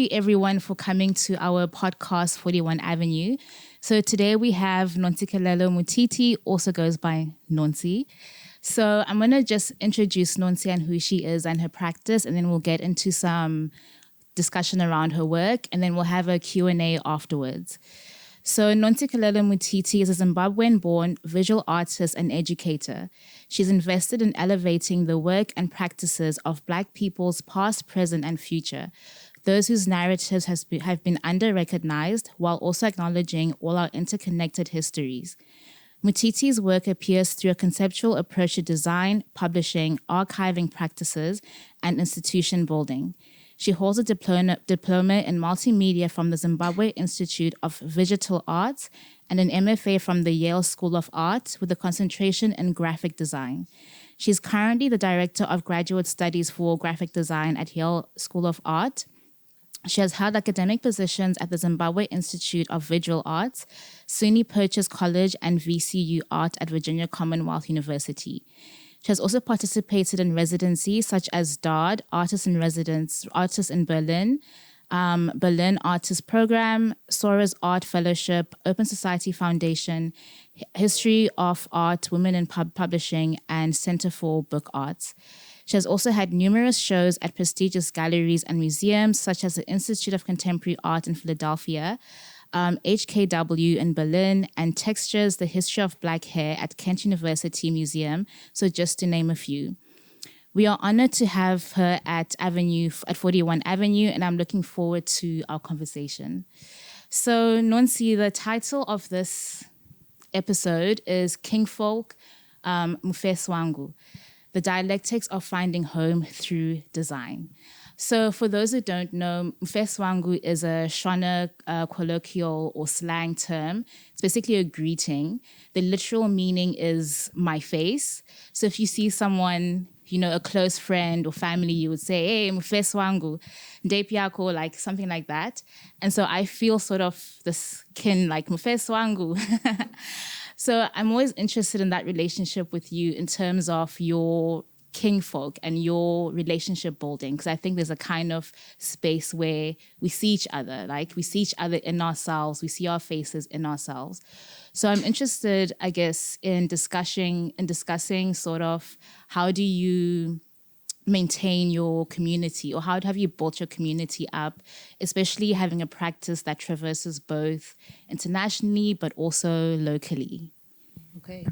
you everyone for coming to our podcast 41 Avenue. So today we have Nontsikelelo Mutiti, also goes by Nontsi. So I'm going to just introduce Nontsi and who she is and her practice, and then we'll get into some discussion around her work, and then we'll have a Q&A afterwards. So Nontsikelelo Mutiti is a Zimbabwean-born visual artist and educator. She's invested in elevating the work and practices of Black people's past, present, and future, those whose narratives have been under-recognized, while also acknowledging all our interconnected histories. Mutiti's work appears through a conceptual approach to design, publishing, archiving practices, and institution building. She holds a diploma in multimedia from the Zimbabwe Institute of Digital Arts and an MFA from the Yale School of Art with a concentration in graphic design. She's currently the Director of Graduate Studies for Graphic Design at Yale School of Art. She has held academic positions at the Zimbabwe Institute of Visual Arts, SUNY Purchase College, and VCU Art at Virginia Commonwealth University. She has also participated in residencies such as DARD, Artists in Residence, Artists in Berlin, Berlin Artist Program, Sora's Art Fellowship, Open Society Foundation, History of Art, Women in Publishing, and Center for Book Arts. She has also had numerous shows at prestigious galleries and museums such as the Institute of Contemporary Art in Philadelphia, HKW in Berlin, and Textures, the History of Black Hair at Kent University Museum, so just to name a few. We are honored to have her at 41 Avenue, and I'm looking forward to our conversation. So, Nontsi, the title of this episode is Kinfolk Mufeswangu, the dialectics of finding home through design. So for those who don't know, Mufeswangu is a Shona colloquial or slang term. It's basically a greeting. The literal meaning is my face. So if you see someone, a close friend or family, you would say, hey, Mufeswangu, Ndepiako, like something like that. And so I feel sort of this kin like Mufeswangu. So I'm always interested in that relationship with you in terms of your kinfolk and your relationship building, because I think there's a kind of space where we see each other, like we see each other in ourselves, we see our faces in ourselves. So I'm interested, I guess, in discussing sort of how do you maintain your community, or how have you built your community up, especially having a practice that traverses both internationally but also locally. Okay.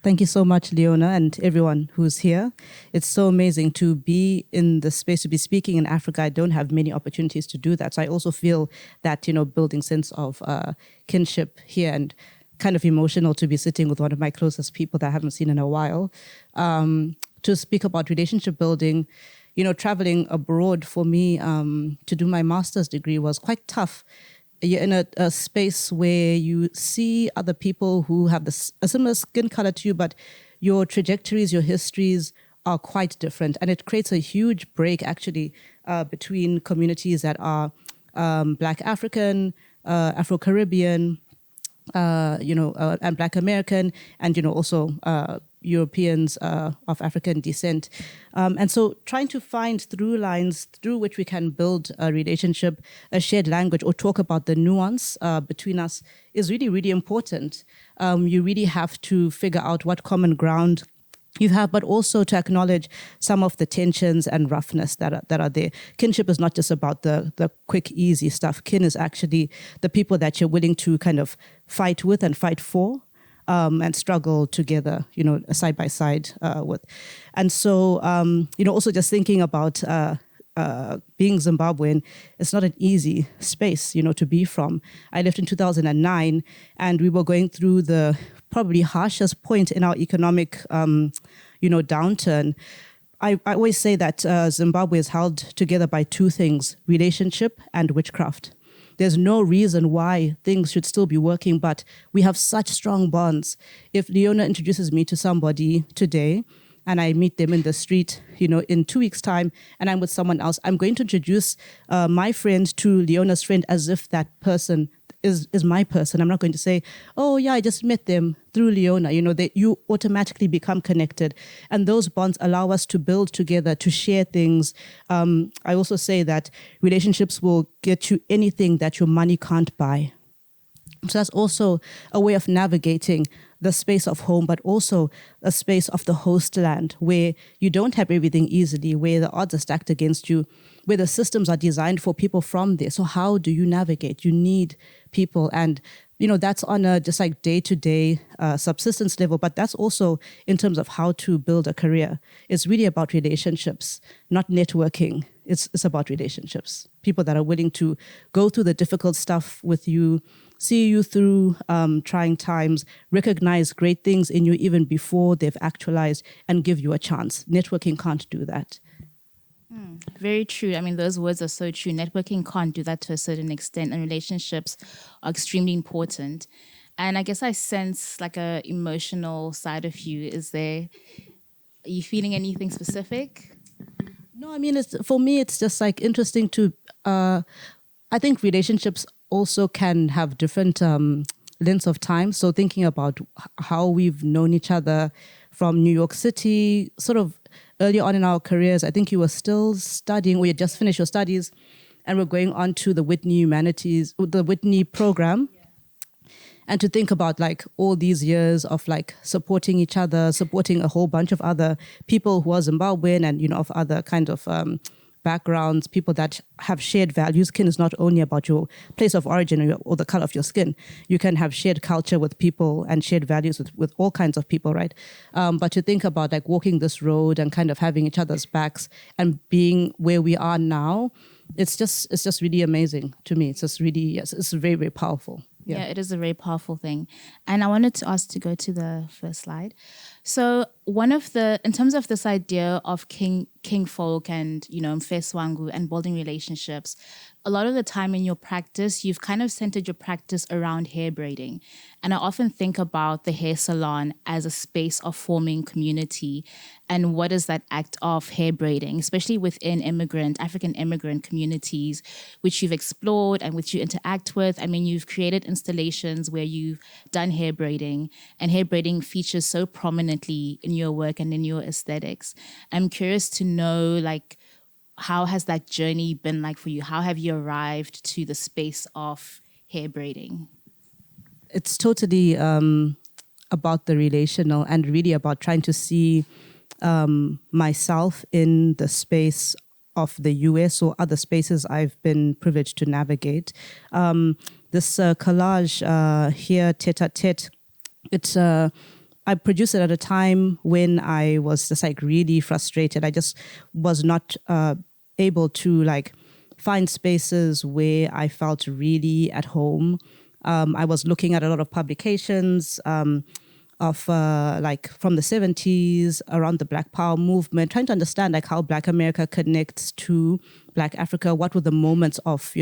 Thank you so much, Leona, and everyone who's here. It's so amazing to be in the space, to be speaking in Africa. I don't have many opportunities to do that. So I also feel that, building sense of kinship here, and kind of emotional to be sitting with one of my closest people that I haven't seen in a while. To speak about relationship building, traveling abroad for me to do my master's degree was quite tough. You're in a space where you see other people who have a similar skin color to you, but your trajectories, your histories are quite different. And it creates a huge break, actually, between communities that are Black African, Afro-Caribbean, and Black American, and, also Europeans of African descent. And so trying to find through lines through which we can build a relationship, a shared language, or talk about the nuance between us is really, really important. You really have to figure out what common ground you have, but also to acknowledge some of the tensions and roughness that are there. Kinship is not just about the quick, easy stuff. Kin is actually the people that you're willing to kind of fight with and fight for. And struggle together, side by side with. And so, also just thinking about being Zimbabwean, it's not an easy space, to be from. I left in 2009, and we were going through the probably harshest point in our economic, downturn. I always say that Zimbabwe is held together by two things: relationship and witchcraft. There's no reason why things should still be working, but we have such strong bonds. If Leona introduces me to somebody today and I meet them in the street, in 2 weeks' time, and I'm with someone else, I'm going to introduce my friend to Leona's friend as if that person is my person. I'm not going to say, oh yeah, I just met them through Leona. You automatically become connected, and those bonds allow us to build together, to share things. I also say that relationships will get you anything that your money can't buy. So that's also a way of navigating the space of home, but also a space of the host land where you don't have everything easily, where the odds are stacked against you, where the systems are designed for people from there. So how do you navigate? You need people. And, that's on a just like day-to-day subsistence level, but that's also in terms of how to build a career. It's really about relationships, not networking. It's about relationships. People that are willing to go through the difficult stuff with you, see you through trying times, recognize great things in you even before they've actualized, and give you a chance. Networking can't do that. Very true. I mean, those words are so true. Networking can't do that to a certain extent, and relationships are extremely important. And I guess I sense like a emotional side of you. Are you feeling anything specific? No, I mean, for me, it's just like interesting to, I think relationships also can have different lengths of time. So thinking about how we've known each other from New York City, sort of early on in our careers, I think you were still studying, or you had just finished your studies, and we're going on to the Whitney program. Yeah. And to think about like all these years of like supporting each other, supporting a whole bunch of other people who are Zimbabwean and, of other kind of backgrounds, people that have shared values. Kin is not only about your place of origin or the color of your skin. You can have shared culture with people and shared values with all kinds of people, right? But to think about like walking this road and kind of having each other's backs and being where we are now, it's just really amazing to me. It's just really, yes, it's very, very powerful. Yeah, it is a very powerful thing. And I wanted to ask to go to the first slide. So in terms of this idea of Kinfolk and, Mfeswangu and building relationships, a lot of the time in your practice, you've kind of centered your practice around hair braiding. And I often think about the hair salon as a space of forming community. And what is that act of hair braiding, especially within African immigrant communities, which you've explored and which you interact with? I mean, you've created installations where you've done hair braiding, and hair braiding features so prominently in your work and in your aesthetics. I'm curious to know, like, how has that journey been like for you? How have you arrived to the space of hair braiding? It's totally about the relational and really about trying to see myself in the space of the US or other spaces I've been privileged to navigate. This collage here, tete-a-tete, I produced it at a time when I was just like really frustrated. I just was not able to like find spaces where I felt really at home. I was looking at a lot of publications of like from the 70s around the Black Power movement, trying to understand like how Black America connects to Black Africa. What were the moments of,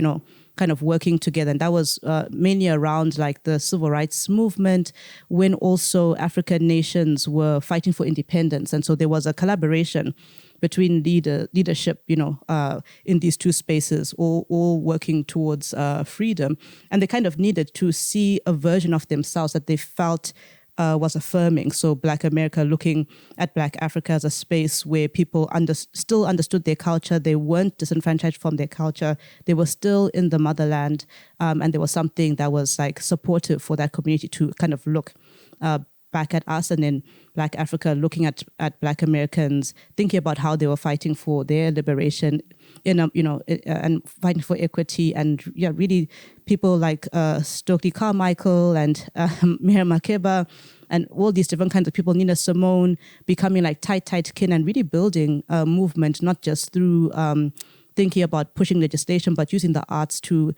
kind of working together? And that was mainly around like the civil rights movement, when also African nations were fighting for independence. And so there was a collaboration between leadership, in these two spaces, all working towards freedom. And they kind of needed to see a version of themselves that they felt was affirming. So Black America looking at Black Africa as a space where people still understood their culture. They weren't disenfranchised from their culture. They were still in the motherland. And there was something that was like supportive for that community to kind of look back at us, and then Black Africa looking at Black Americans, thinking about how they were fighting for their liberation, and fighting for equity. And really people like Stokely Carmichael and Miriam Makeba and all these different kinds of people, Nina Simone, becoming like tight kin and really building a movement, not just through thinking about pushing legislation, but using the arts to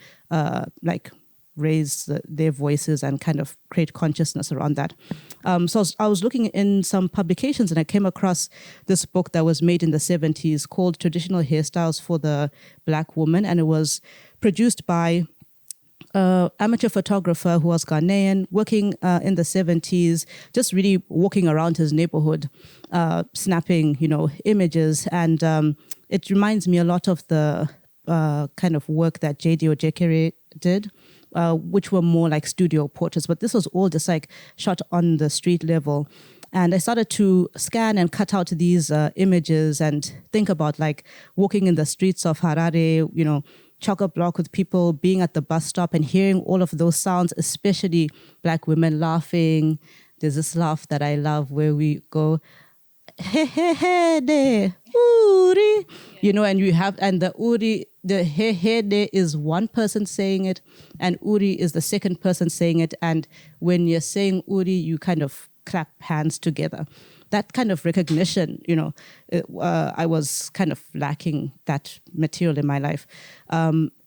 raise their voices and kind of create consciousness around that. So I was looking in some publications and I came across this book that was made in the 70s called Traditional Hairstyles for the Black Woman. And it was produced by amateur photographer who was Ghanaian, working in the 70s, just really walking around his neighborhood, snapping, images. And it reminds me a lot of the kind of work that J.D. Ojekere did, which were more like studio portraits. But this was all just like shot on the street level. And I started to scan and cut out these images and think about like walking in the streets of Harare, you know, chock-a-block with people, being at the bus stop and hearing all of those sounds, especially Black women laughing. There's this laugh that I love where we go, he he he de, uri. You know, and you have, and the uri, the he he de is one person saying it, and uri is the second person saying it. And when you're saying uri, you kind of clap hands together. That kind of recognition, you know, I was kind of lacking that material in my life.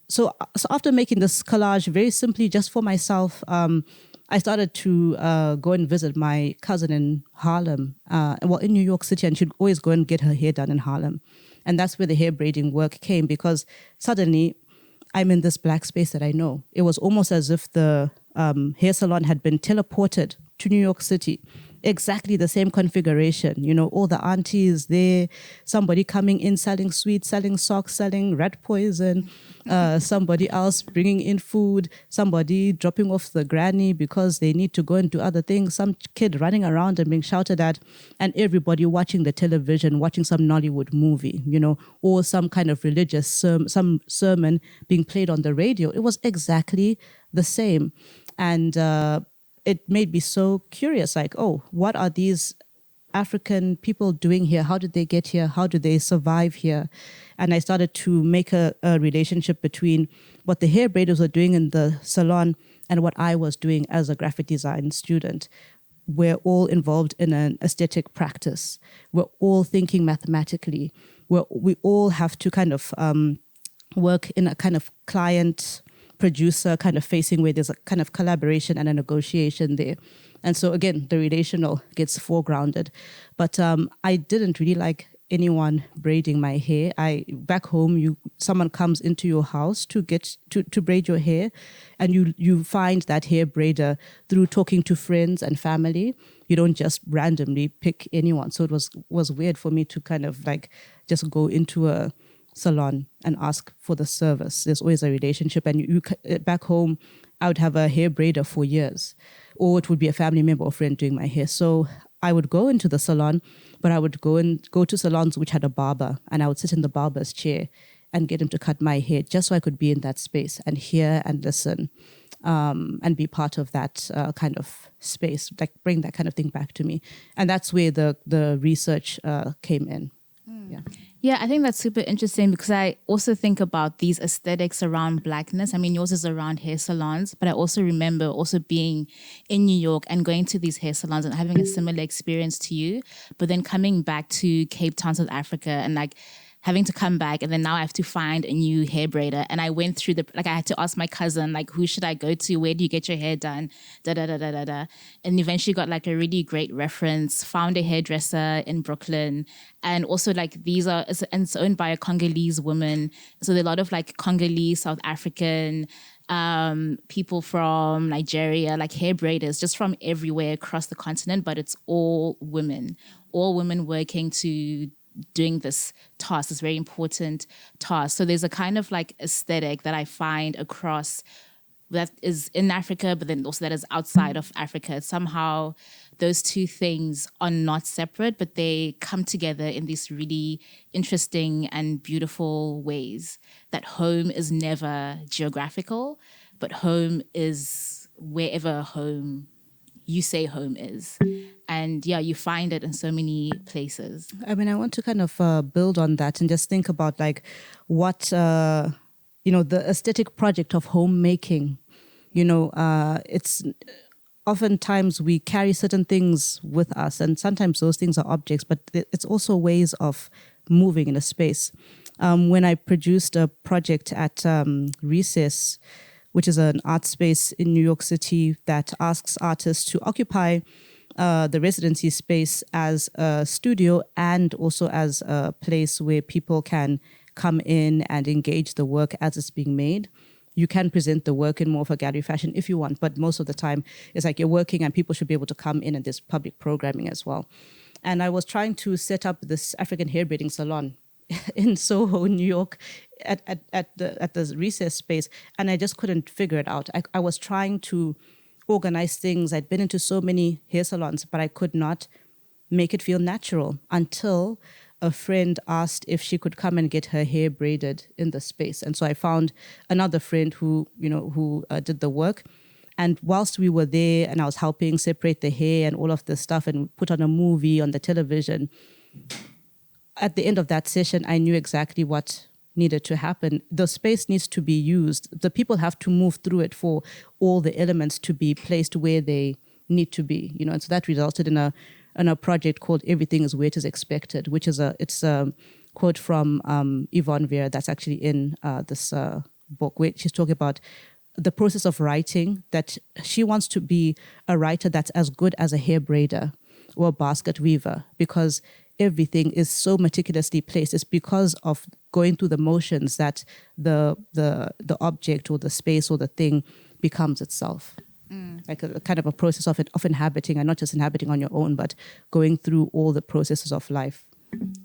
So after making this collage very simply just for myself, I started to go and visit my cousin in Harlem, in New York City, and she'd always go and get her hair done in Harlem. And that's where the hair braiding work came, because suddenly I'm in this Black space that I know. It was almost as if the hair salon had been teleported to New York City. Exactly the same configuration, you know, all the aunties there, somebody coming in selling sweets, selling socks, selling rat poison, somebody else bringing in food, somebody dropping off the granny because they need to go and do other things, some kid running around and being shouted at, and everybody watching the television, watching some Nollywood movie, you know, or some kind of religious some sermon being played on the radio. It was exactly the same. And it made me so curious, like, oh, what are these African people doing here? How did they get here? How do they survive here? And I started to make a relationship between what the hair braiders were doing in the salon and what I was doing as a graphic design student. We're all involved in an aesthetic practice. We're all thinking mathematically. We all have to kind of work in a kind of client producer kind of facing where there's a kind of collaboration and a negotiation there. And so again, the relational gets foregrounded. But I didn't really like anyone braiding my hair. Back home, someone comes into your house to get to braid your hair, and you find that hair braider through talking to friends and family. You don't just randomly pick anyone. So it was weird for me to kind of like just go into a salon and ask for the service. There's always a relationship, and you back home, I would have a hair braider for years, or it would be a family member or friend doing my hair. So I would go into the salon, but I would go to salons which had a barber, and I would sit in the barber's chair and get him to cut my hair, just so I could be in that space and hear and listen, and be part of that kind of space, like bring that kind of thing back to me. And that's where the research came in. Yeah, I think that's super interesting, because I also think about these aesthetics around Blackness. I mean, yours is around hair salons, but I also remember also being in New York and going to these hair salons and having a similar experience to you, but then coming back to Cape Town, South Africa, and like having to come back, and then now I have to find a new hair braider. And I went through I had to ask my cousin, like, who should I go to? Where do you get your hair done? And eventually got like a really great reference, found a hairdresser in Brooklyn. And also like it's owned by a Congolese woman. So there are a lot of like Congolese, South African, people from Nigeria, like hair braiders, just from everywhere across the continent, but it's all women working to doing this task, this very important task. So there's a kind of like aesthetic that I find across that is in Africa, but then also that is outside of Africa. Somehow those two things are not separate, but they come together in these really interesting and beautiful ways. That home is never geographical, but home is wherever home you say home is. And yeah, you find it in so many places. I mean, I want to kind of build on that and just think about like what, the aesthetic project of homemaking. It's oftentimes we carry certain things with us, and sometimes those things are objects, but it's also ways of moving in a space. When I produced a project at Recess, which is an art space in New York City that asks artists to occupy the residency space as a studio and also as a place where people can come in and engage the work as it's being made. You can present the work in more of a gallery fashion if you want, but most of the time it's like you're working and people should be able to come in, and there's public programming as well. And I was trying to set up this African hair braiding salon in Soho, New York, at the recess space, and I just couldn't figure it out. I was trying to organize things. I'd been into so many hair salons, but I could not make it feel natural until a friend asked if she could come and get her hair braided in the space. And so I found another friend who did the work. And whilst we were there and I was helping separate the hair and all of this stuff and put on a movie on the television, at the end of that session, I knew exactly what needed to happen. The space needs to be used. The people have to move through it for all the elements to be placed where they need to be. And so that resulted in a project called "Everything Is Where It Is Expected," which is a quote from Yvonne Vera that's actually in this book, where she's talking about the process of writing, that she wants to be a writer that's as good as a hair braider or a basket weaver, because everything is so meticulously placed. It's because of going through the motions that the object or the space or the thing becomes itself. Like a kind of a process of inhabiting, and not just inhabiting on your own, but going through all the processes of life.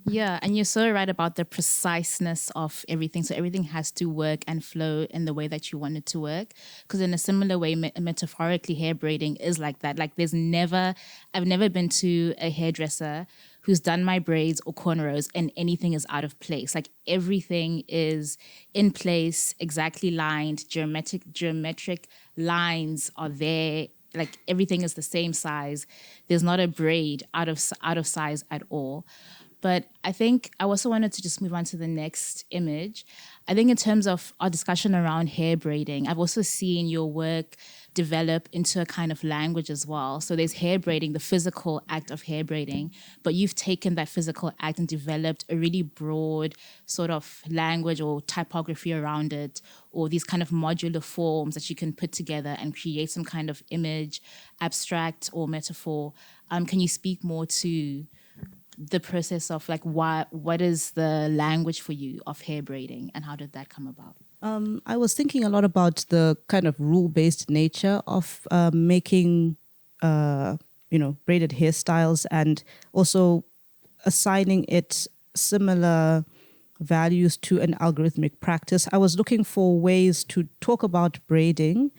Yeah, and you're so right about the preciseness of everything. So everything has to work and flow in the way that you want it to work. Because in a similar way, metaphorically, hair braiding is like that. Like I've never been to a hairdresser who's done my braids or cornrows and anything is out of place. Like everything is in place, exactly lined, geometric lines are there. Like everything is the same size. There's not a braid out of size at all. But I think I also wanted to just move on to the next image. I think in terms of our discussion around hair braiding, I've also seen your work develop into a kind of language as well. So there's hair braiding, the physical act of hair braiding, but you've taken that physical act and developed a really broad sort of language or typography around it, or these kind of modular forms that you can put together and create some kind of image, abstract or metaphor. Can you speak more to the process of like what is the language for you of hair braiding, and how did that come about? I was thinking a lot about the kind of rule-based nature of making braided hairstyles, and also assigning it similar values to an algorithmic practice. I was looking for ways to talk about braiding.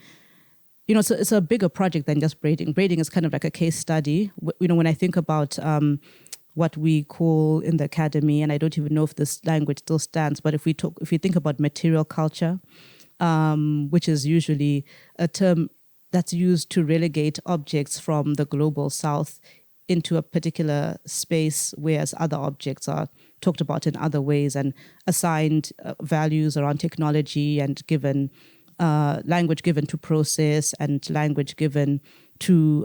So it's a bigger project than just braiding. Braiding is kind of like a case study. When I think about what we call in the academy, and I don't even know if this language still stands, but if we think about material culture, which is usually a term that's used to relegate objects from the global south into a particular space, whereas other objects are talked about in other ways and assigned values around technology, and given language given to process, and language given to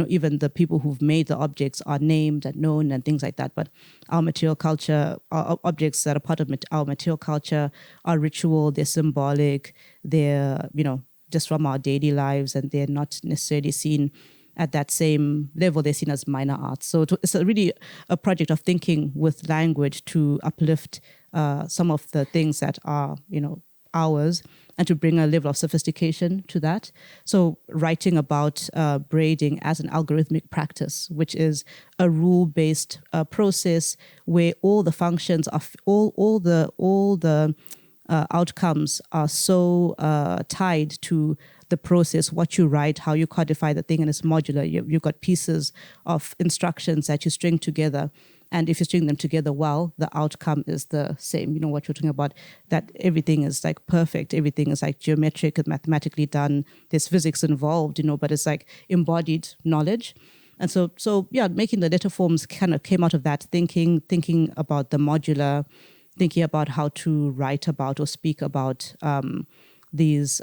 even the people who've made the objects are named and known and things like that. But our material culture, our objects that are part of our material culture are ritual, they're symbolic, they're just from our daily lives, and they're not necessarily seen at that same level. They're seen as minor arts. So it's really a project of thinking with language to uplift some of the things that are ours, and to bring a level of sophistication to that. So writing about braiding as an algorithmic practice, which is a rule-based process where all the functions of all the outcomes are so tied to the process, what you write, how you codify the thing, and it's modular. You've got pieces of instructions that you string together. And if you string them together well, the outcome is the same. What you're talking about, that everything is like perfect. Everything is like geometric and mathematically done. There's physics involved, but it's like embodied knowledge. And so making the letter forms kind of came out of that thinking about the modular, thinking about how to write about or speak about these,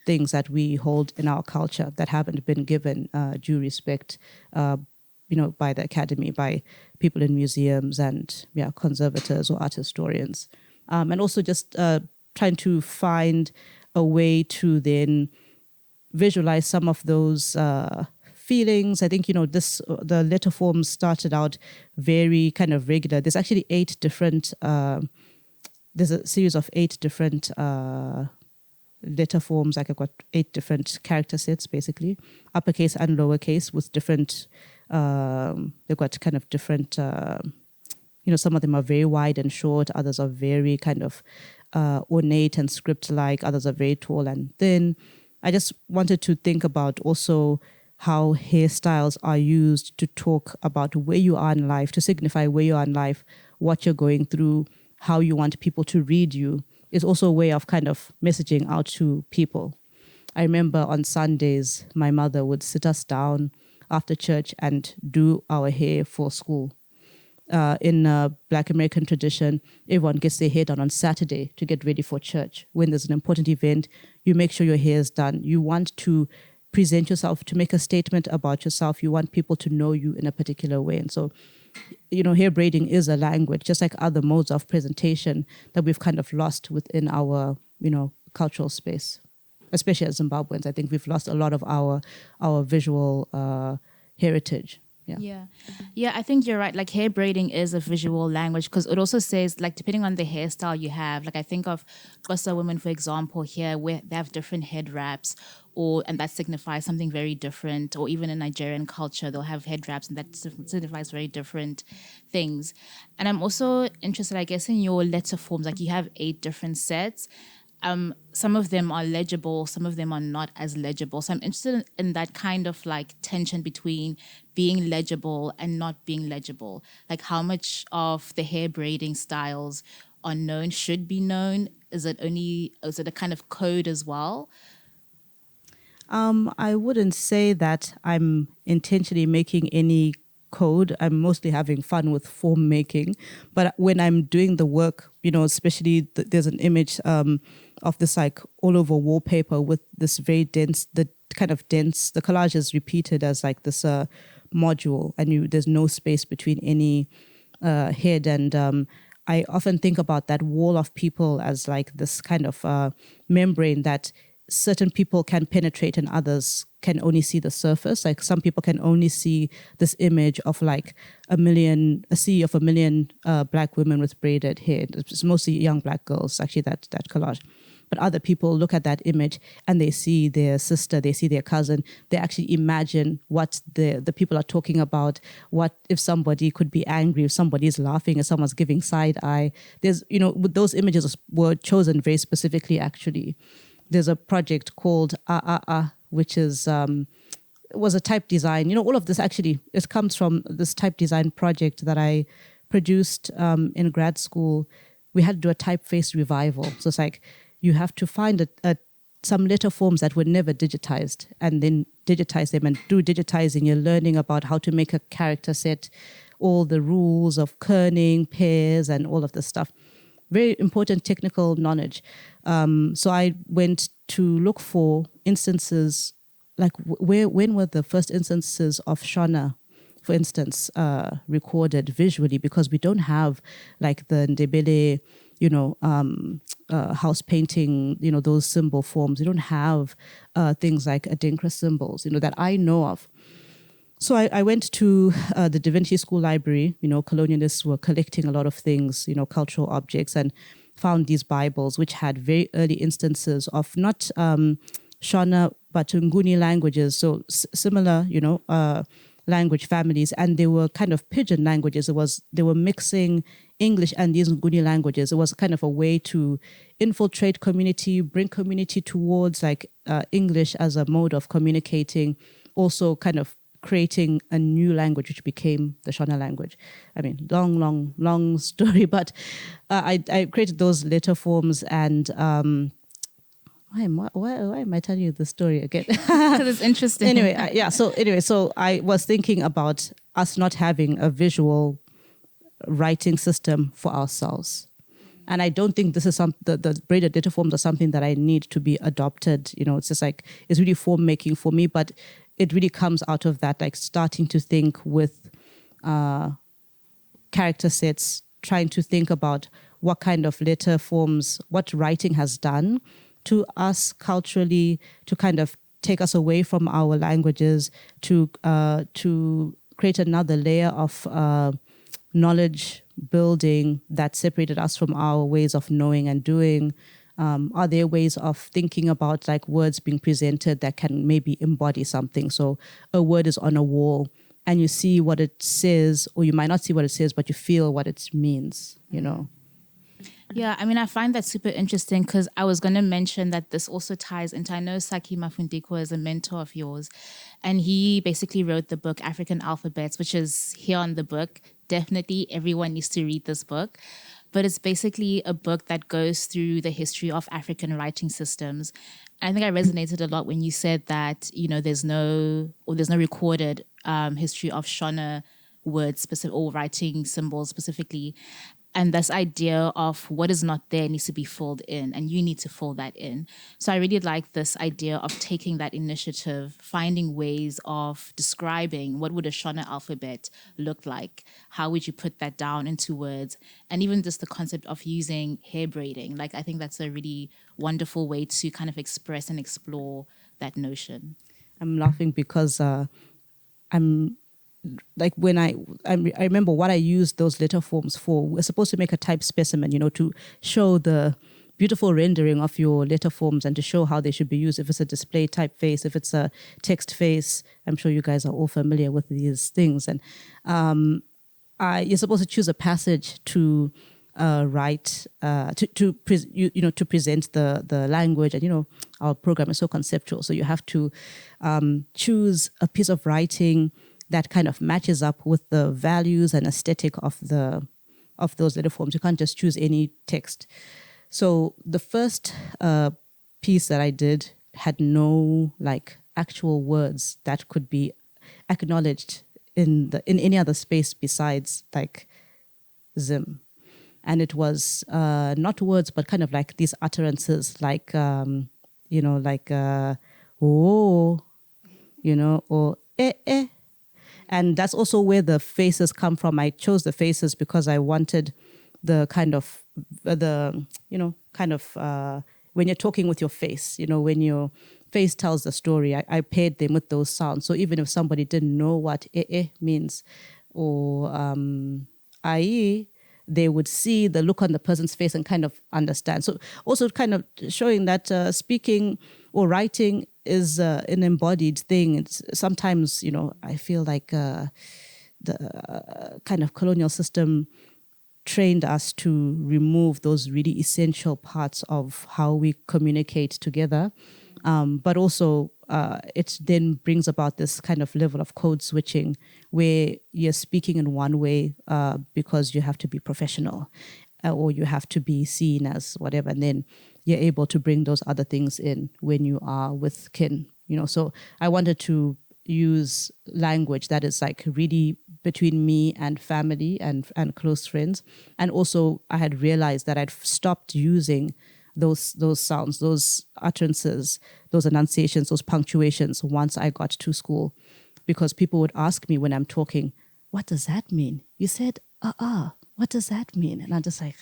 things that we hold in our culture that haven't been given due respect by the academy, by people in museums and conservators or art historians. And also just trying to find a way to then visualize some of those feelings. I think, the letter forms started out very kind of regular. There's actually 8 different, there's a series of 8 different letter forms. Like I've got 8 different character sets, basically, uppercase and lowercase, with different, they've got kind of different some of them are very wide and short, others are very kind of ornate and script-like, others are very tall and thin. I just wanted to think about also how hairstyles are used to talk about where you are in life, to signify where you are in life, what you're going through, how you want people to read you. It's also a way of kind of messaging out to people. I remember on Sundays, my mother would sit us down after church and do our hair for school. In Black American tradition, everyone gets their hair done on Saturday to get ready for church. When there's an important event, you make sure your hair is done. You want to present yourself, to make a statement about yourself. You want people to know you in a particular way. And so, hair braiding is a language, just like other modes of presentation that we've kind of lost within our, cultural space. Especially as Zimbabweans, I think we've lost a lot of our visual heritage. Yeah, I think you're right. Like hair braiding is a visual language because it also says, like, depending on the hairstyle you have, like I think of Xhosa women, for example, here where they have different head wraps, and that signifies something very different. Or even in Nigerian culture, they'll have head wraps and that signifies very different things. And I'm also interested, I guess, in your letter forms. Like you have 8 different sets. Some of them are legible, some of them are not as legible. So I'm interested in that kind of like tension between being legible and not being legible. Like how much of the hair braiding styles are known, should be known? Is it a kind of code as well? I wouldn't say that I'm intentionally making any code. I'm mostly having fun with form making. But when I'm doing the work, especially there's an image of this like all over wallpaper with this very dense, the collage is repeated as like this module, and there's no space between any head. And I often think about that wall of people as like this kind of membrane that certain people can penetrate and others can only see the surface. Like some people can only see this image of like a sea of a million Black women with braided hair. It's mostly young Black girls, actually, that collage. But other people look at that image and they see their sister, they see their cousin. They actually imagine what the people are talking about. What if somebody could be angry, if somebody's laughing, if someone's giving side eye. There's, those images were chosen very specifically, actually. There's a project called which is was a type design. All of this actually, it comes from this type design project that I produced in grad school. We had to do a typeface revival. So it's like you have to find some letter forms that were never digitized and then digitize them. And through digitizing, you're learning about how to make a character set, all the rules of kerning, pairs, and all of this stuff. Very important technical knowledge. So I went to look for instances, like when were the first instances of Shona, for instance, recorded visually, because we don't have like the Ndebele, house painting, those symbol forms. We don't have things like Adinkra symbols, that I know of. So I went to the Da Vinci School Library. Colonialists were collecting a lot of things, cultural objects, and found these Bibles, which had very early instances of not Shona, but Nguni languages. So similar, language families, and they were kind of pidgin languages. They were mixing English and these Nguni languages. It was kind of a way to infiltrate community, bring community towards like English as a mode of communicating, also kind of creating a new language which became the Shona language. I mean, long story, but I created those letter forms. And why am I telling you the story again? Because it's interesting. So I was thinking about us not having a visual writing system for ourselves. And I don't think this is the braided letter forms are something that I need to be adopted. It's just like, it's really form making for me, but it really comes out of that, like starting to think with character sets, trying to think about what kind of letter forms, what writing has done to us culturally, to kind of take us away from our languages, to create another layer of knowledge building that separated us from our ways of knowing and doing. Are there ways of thinking about like words being presented that can maybe embody something? So a word is on a wall and you see what it says, or you might not see what it says, but you feel what it means, you know. Yeah, I mean, I find that super interesting because I was going to mention that this also ties into, I know Saki Mafundiko is a mentor of yours, and he basically wrote the book African Alphabets, which is here on the book. Definitely everyone needs to read this book. But it's basically a book that goes through the history of African writing systems. I think I resonated a lot when you said that, you know, there's no recorded history of Shona words or writing symbols specifically. And this idea of what is not there needs to be filled in, and you need to fill that in. So I really like this idea of taking that initiative, finding ways of describing what would a Shona alphabet look like, how would you put that down into words, and even just the concept of using hair braiding. Like, I think that's a really wonderful way to kind of express and explore that notion. I'm laughing because I'm like when I remember what I used those letter forms for. We're supposed to make a type specimen, you know, to show the beautiful rendering of your letter forms and to show how they should be used. If it's a display typeface, if it's a text face, I'm sure you guys are all familiar with these things. And you're supposed to choose a passage to write to present the language. And you know, our program is so conceptual, so you have to choose a piece of writing that kind of matches up with the values and aesthetic of those letter forms. You can't just choose any text. So the first piece that I did had no like actual words that could be acknowledged in any other space besides like Zim. And it was not words, but kind of like these utterances, like like oh, you know, or eh. And that's also where the faces come from. I chose the faces because I wanted the kind of when you're talking with your face, you know, when your face tells the story, I paired them with those sounds. So even if somebody didn't know what means or ai, they would see the look on the person's face and kind of understand. So also kind of showing that speaking or writing is an embodied thing. It's sometimes, you know, I feel like the kind of colonial system trained us to remove those really essential parts of how we communicate together. But also it then brings about this kind of level of code switching where you're speaking in one way because you have to be professional or you have to be seen as whatever. And then you're able to bring those other things in when you are with kin, you know. So I wanted to use language that is like really between me and family and close friends. And also I had realized that I'd stopped using those sounds, those utterances, those enunciations, those punctuations once I got to school, because people would ask me when I'm talking, what does that mean? You said, what does that mean? And I'm just like,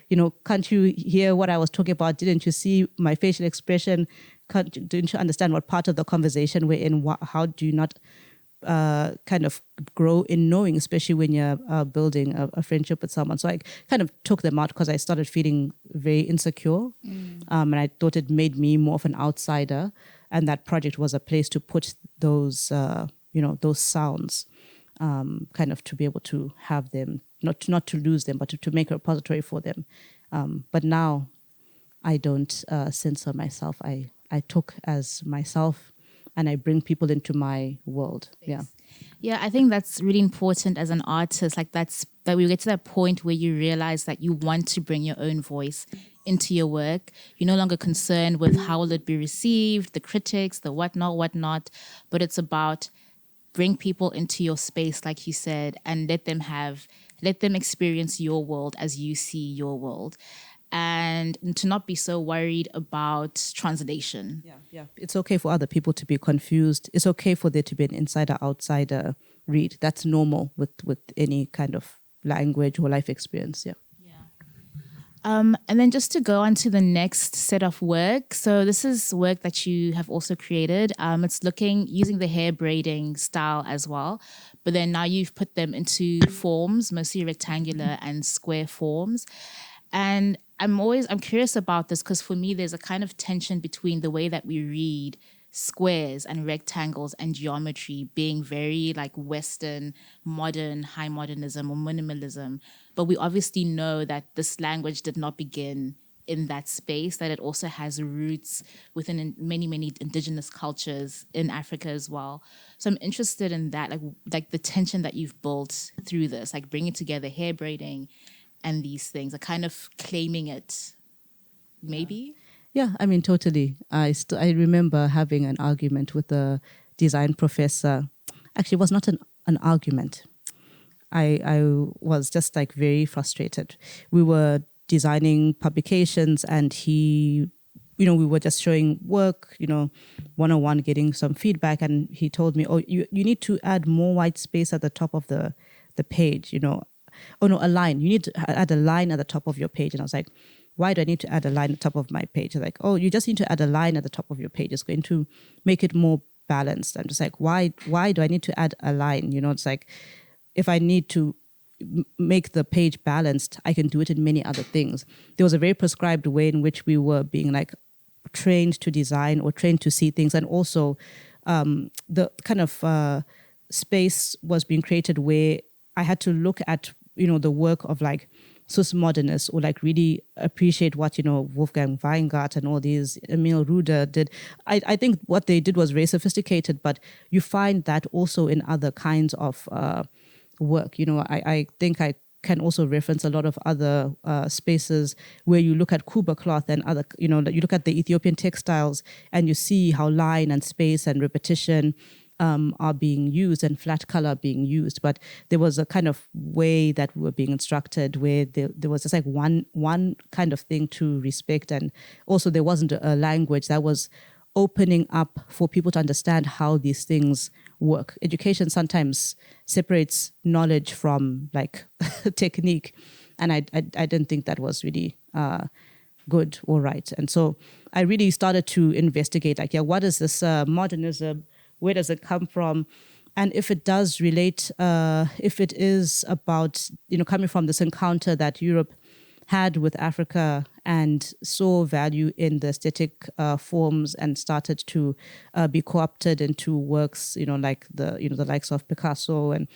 you know, can't you hear what I was talking about? Didn't you see my facial expression? Didn't you understand what part of the conversation we're in? How do you not kind of grow in knowing, especially when you're building a friendship with someone? So I kind of took them out because I started feeling very insecure. And I thought it made me more of an outsider. And that project was a place to put those, those sounds, kind of to be able to have them, not to lose them, but to make a repository for them. But now I don't censor myself. I talk as myself and I bring people into my world. Yeah, I think that's really important as an artist. Like that we get to that point where you realize that you want to bring your own voice into your work. You're no longer concerned with how will it be received, the critics, the whatnot, but it's about bring people into your space, like you said, and let them experience your world as you see your world. And to not be so worried about translation. Yeah. It's okay for other people to be confused. It's okay for there to be an insider-outsider read. That's normal with any kind of language or life experience. Yeah. And then just to go on to the next set of work. So this is work that you have also created. It's using the hair braiding style as well. But then now you've put them into forms, mostly rectangular and square forms. And I'm curious about this because for me, there's a kind of tension between the way that we read squares and rectangles and geometry being very like Western, modern, high modernism or minimalism. But we obviously know that this language did not begin in that space, that it also has roots within many, many indigenous cultures in Africa as well. So I'm interested in that, like the tension that you've built through this, like bringing together hair braiding and these things, like kind of claiming it, maybe? Yeah, I mean, totally. I remember having an argument with a design professor. Actually, it was not an argument. I was just like very frustrated. We were designing publications and we were just showing work, one-on-one, getting some feedback. And he told me, oh, you need to add more white space at the top of the page, Oh no, a line. You need to add a line at the top of your page. And I was like, why do I need to add a line at the top of my page? They're like, oh, you just need to add a line at the top of your page. It's going to make it more balanced. I'm just like, why do I need to add a line? It's like, if I need to make the page balanced, I can do it in many other things. There was a very prescribed way in which we were being like trained to design or trained to see things. And also the kind of space was being created where I had to look at, the work of like Swiss modernists or like really appreciate what, Wolfgang Weingart and all these, Emil Ruder did. I think what they did was very sophisticated, but you find that also in other kinds of work. I think I can also reference a lot of other spaces where you look at Kuba cloth and other, you look at the Ethiopian textiles and you see how line and space and repetition are being used and flat color being used. But there was a kind of way that we were being instructed where there was just like one kind of thing to respect. And also there wasn't a language that was opening up for people to understand how these things work. Education sometimes separates knowledge from like technique. And I didn't think that was really good or right. And so I really started to investigate like, what is this modernism? Where does it come from? And if it does relate, if it is about, coming from this encounter that Europe had with Africa and saw value in the aesthetic forms and started to be co-opted into works, like the likes of Picasso, and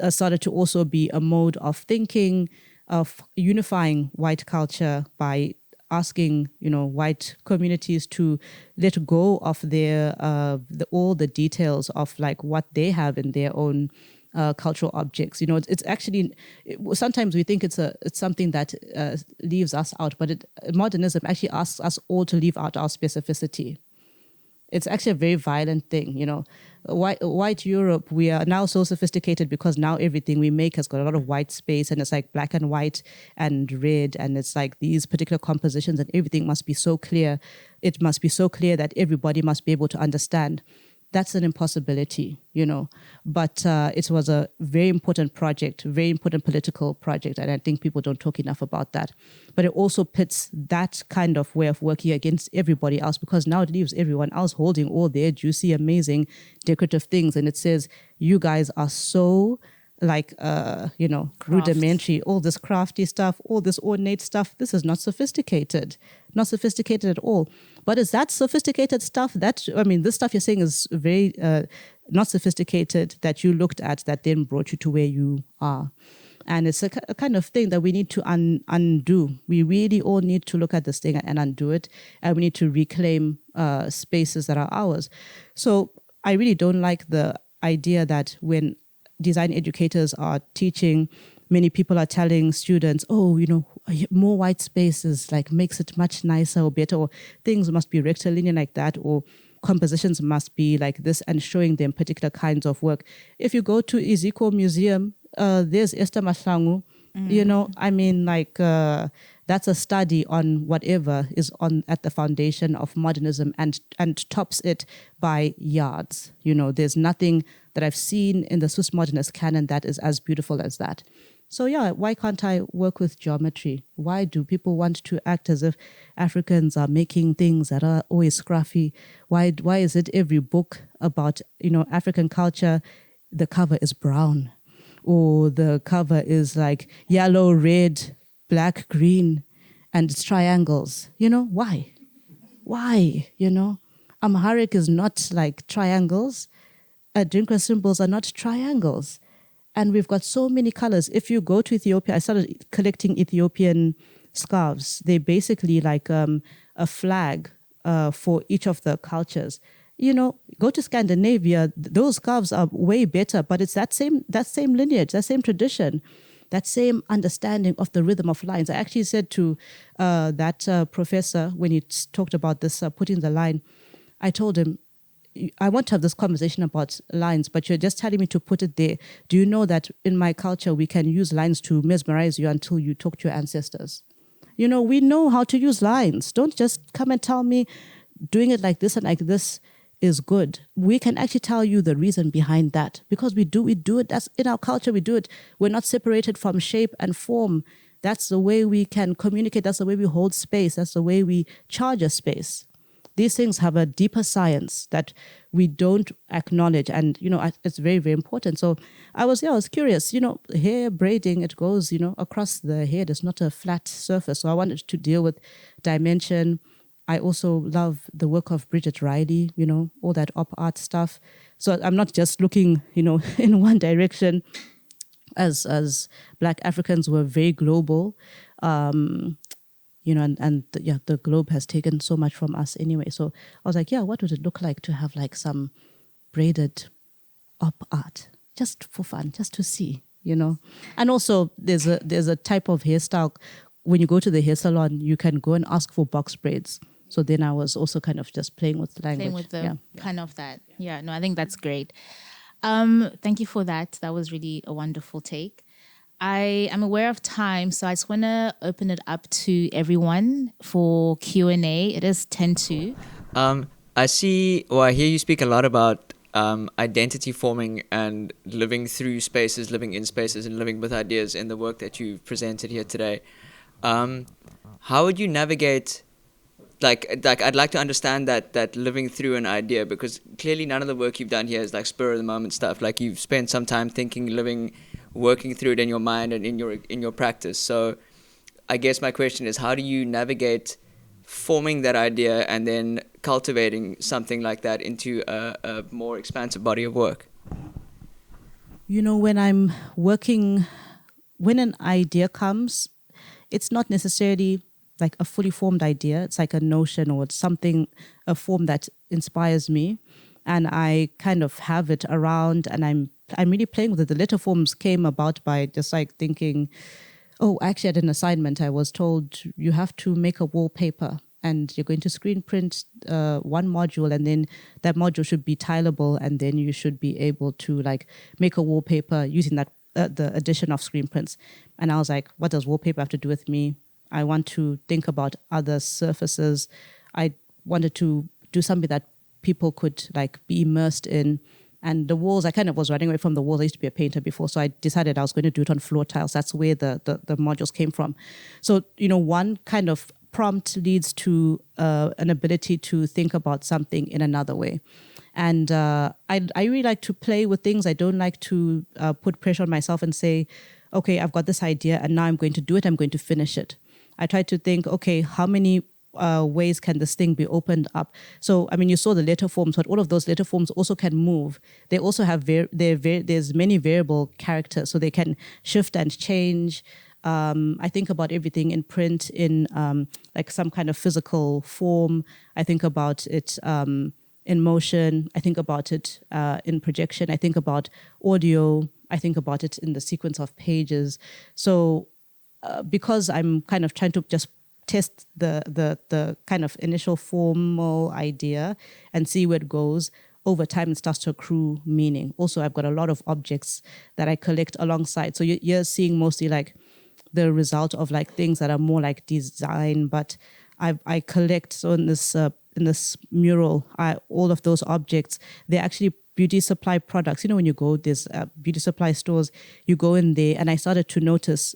started to also be a mode of thinking, of unifying white culture by asking, white communities to let go of their all the details of like what they have in their own cultural objects. It's actually, sometimes we think it's something that leaves us out, but modernism actually asks us all to leave out our specificity. It's actually a very violent thing, White Europe, we are now so sophisticated because now everything we make has got a lot of white space and it's like black and white and red, and it's like these particular compositions and everything must be so clear. It must be so clear that everybody must be able to understand. That's an impossibility, but it was a very important project, very important political project. And I think people don't talk enough about that. But it also pits that kind of way of working against everybody else, because now it leaves everyone else holding all their juicy, amazing, decorative things. And it says, you guys are so like, rudimentary, all this crafty stuff, all this ornate stuff. This is not sophisticated at all. But is that sophisticated stuff this stuff you're saying is very not sophisticated that you looked at that then brought you to where you are. And it's a kind of thing that we need to undo. We really all need to look at this thing and undo it. And we need to reclaim spaces that are ours. So I really don't like the idea that when design educators are teaching, many people are telling students, more white spaces like makes it much nicer or better, or things must be rectilinear like that, or compositions must be like this, and showing them particular kinds of work. If you go to Iziko Museum, there's Esther Mahlangu, that's a study on whatever is at the foundation of modernism and tops it by yards. There's nothing that I've seen in the Swiss modernist canon that is as beautiful as that. So yeah, why can't I work with geometry? Why do people want to act as if Africans are making things that are always scruffy? Why is it every book about, African culture, the cover is brown, or the cover is like yellow, red, black, green, and it's triangles? Why? Amharic is not like triangles. Adinkra symbols are not triangles. And we've got so many colors. If you go to Ethiopia, I started collecting Ethiopian scarves. They're basically like a flag for each of the cultures. Go to Scandinavia, those scarves are way better, but it's that same lineage, that same tradition, that same understanding of the rhythm of lines. I actually said to that professor when he talked about this, putting the line, I told him, I want to have this conversation about lines, but you're just telling me to put it there. Do you know that in my culture, we can use lines to mesmerize you until you talk to your ancestors? We know how to use lines. Don't just come and tell me doing it like this and like this is good. We can actually tell you the reason behind that, because we do it. That's in our culture. We do it. We're not separated from shape and form. That's the way we can communicate. That's the way we hold space. That's the way we charge a space. These things have a deeper science that we don't acknowledge. And, it's very, very important. So I was curious, hair braiding, it goes, across the head. It's not a flat surface. So I wanted to deal with dimension. I also love the work of Bridget Riley, all that op art stuff. So I'm not just looking, in one direction. As Black Africans, we're very global. The globe has taken so much from us anyway. So I was like, what would it look like to have like some braided op art, just for fun, just to see, And also there's a type of hairstyle. When you go to the hair salon, you can go and ask for box braids. So then I was also kind of just playing with language. Playing with the kind of that. Yeah, no, I think that's great. Thank you for that. That was really a wonderful take. I am aware of time, so I just want to open it up to everyone for Q&A. It is 10:02. I hear you speak a lot about identity forming and living through spaces, living in spaces, and living with ideas in the work that you've presented here today. How would you navigate, like I'd like to understand that living through an idea, because clearly none of the work you've done here is like spur of the moment stuff. Like you've spent some time thinking, working through it in your mind and in your practice. So I guess my question is, how do you navigate forming that idea and then cultivating something like that into a more expansive body of work? When I'm working, when an idea comes, it's not necessarily like a fully formed idea. It's like a notion or something, a form that inspires me. And I kind of have it around and I'm really playing with it. The letter forms came about by just like thinking, actually at an assignment, I was told you have to make a wallpaper and you're going to screen print one module, and then that module should be tileable, and then you should be able to like make a wallpaper using that the addition of screen prints. And I was like, what does wallpaper have to do with me? I want to think about other surfaces. I wanted to do something that people could like be immersed in. And the walls, I kind of was running away from the walls. I used to be a painter before, so I decided I was going to do it on floor tiles. That's where the modules came from. So, one kind of prompt leads to an ability to think about something in another way. And I really like to play with things. I don't like to put pressure on myself and say, okay, I've got this idea and now I'm going to do it. I'm going to finish it. I try to think, okay, how many ways can this thing be opened up? So, you saw the letter forms, but all of those letter forms also can move. They also have, there's many variable characters, so they can shift and change. I think about everything in print in like some kind of physical form. I think about it in motion. I think about it in projection. I think about audio. I think about it in the sequence of pages. So because I'm kind of trying to just test the kind of initial formal idea and see where it goes, over time it starts to accrue meaning. Also, I've got a lot of objects that I collect alongside. So you're seeing mostly like the result of like things that are more like design, but I collect. So in this mural, all of those objects, they're actually beauty supply products. When you go, there's beauty supply stores, you go in there, and I started to notice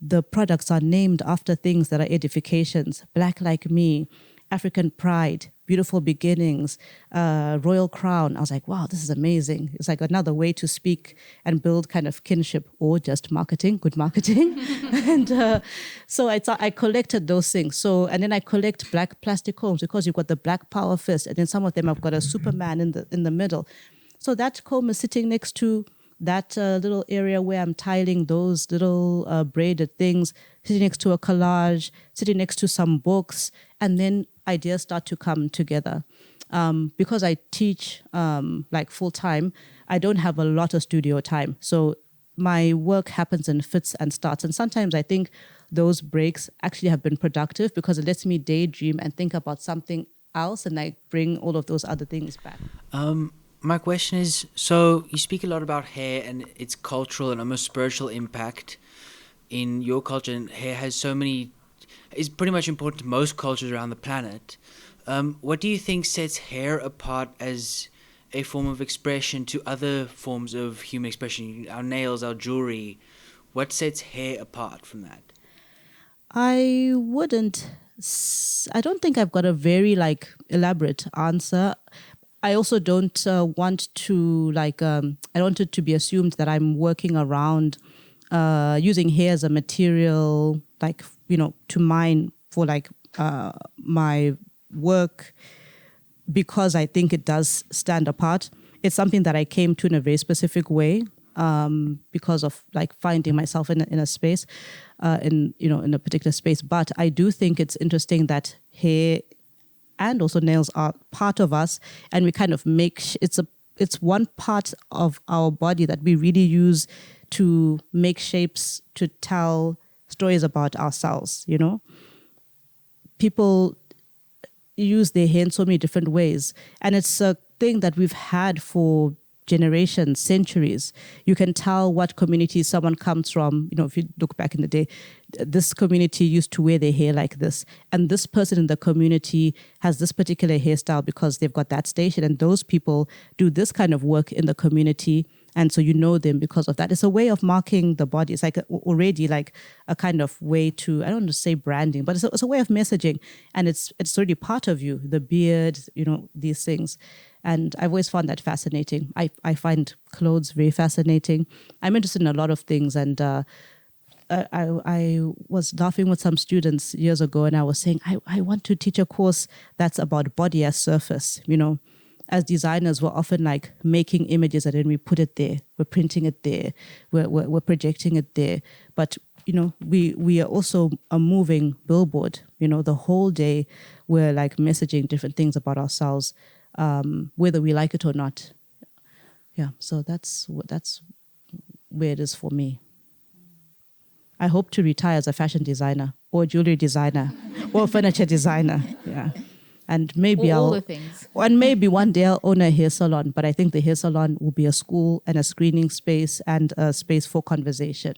the products are named after things that are edifications. Black like me, African pride, beautiful beginnings, royal crown. I was like, wow, this is amazing. It's like another way to speak and build kind of kinship, or just marketing, good marketing. And so I collected those things. So, and then I collect black plastic combs, because you've got the black power fist, and then some of them have got a Superman in the middle. So that comb is sitting next to that little area where I'm tiling those little braided things, sitting next to a collage, sitting next to some books, and then ideas start to come together. Because I teach like full time, I don't have a lot of studio time. So my work happens in fits and starts. And sometimes I think those breaks actually have been productive, because it lets me daydream and think about something else, and I bring all of those other things back. My question is, so you speak a lot about hair and its cultural and almost spiritual impact in your culture, and hair is pretty much important to most cultures around the planet. What do you think sets hair apart as a form of expression to other forms of human expression? Our nails, our jewelry. What sets hair apart from that? I don't think I've got a very elaborate answer. I also don't want to I don't want it to be assumed that I'm working around using hair as a material, to mine for my work, because I think it does stand apart. It's something that I came to in a very specific way, because of finding myself in a space, in a particular space. But I do think it's interesting that hair and also nails are part of us, and we kind of it's one part of our body that we really use to make shapes, to tell stories about ourselves. People use their hair in so many different ways, and it's a thing that we've had for generations, centuries. You can tell what community someone comes from. If you look back in the day, this community used to wear their hair like this, and this person in the community has this particular hairstyle because they've got that station, and those people do this kind of work in the community, and so them because of that. It's a way of marking the body. It's already a kind of way to, I don't want to say branding, but it's a way of messaging, and it's already part of you, the beard, these things. And I've always found that fascinating. I find clothes very fascinating. I'm interested in a lot of things. And I was laughing with some students years ago, and I was saying, I want to teach a course that's about body as surface. As designers, we're often making images, and then we put it there. We're printing it there. We're projecting it there. But we are also a moving billboard. The whole day we're messaging different things about ourselves, whether we like it or not. Yeah, so that's where it is for me. I hope to retire as a fashion designer, or jewelry designer, or furniture designer. Yeah, and maybe all the things. And maybe one day I'll own a hair salon. But I think the hair salon will be a school and a screening space and a space for conversation.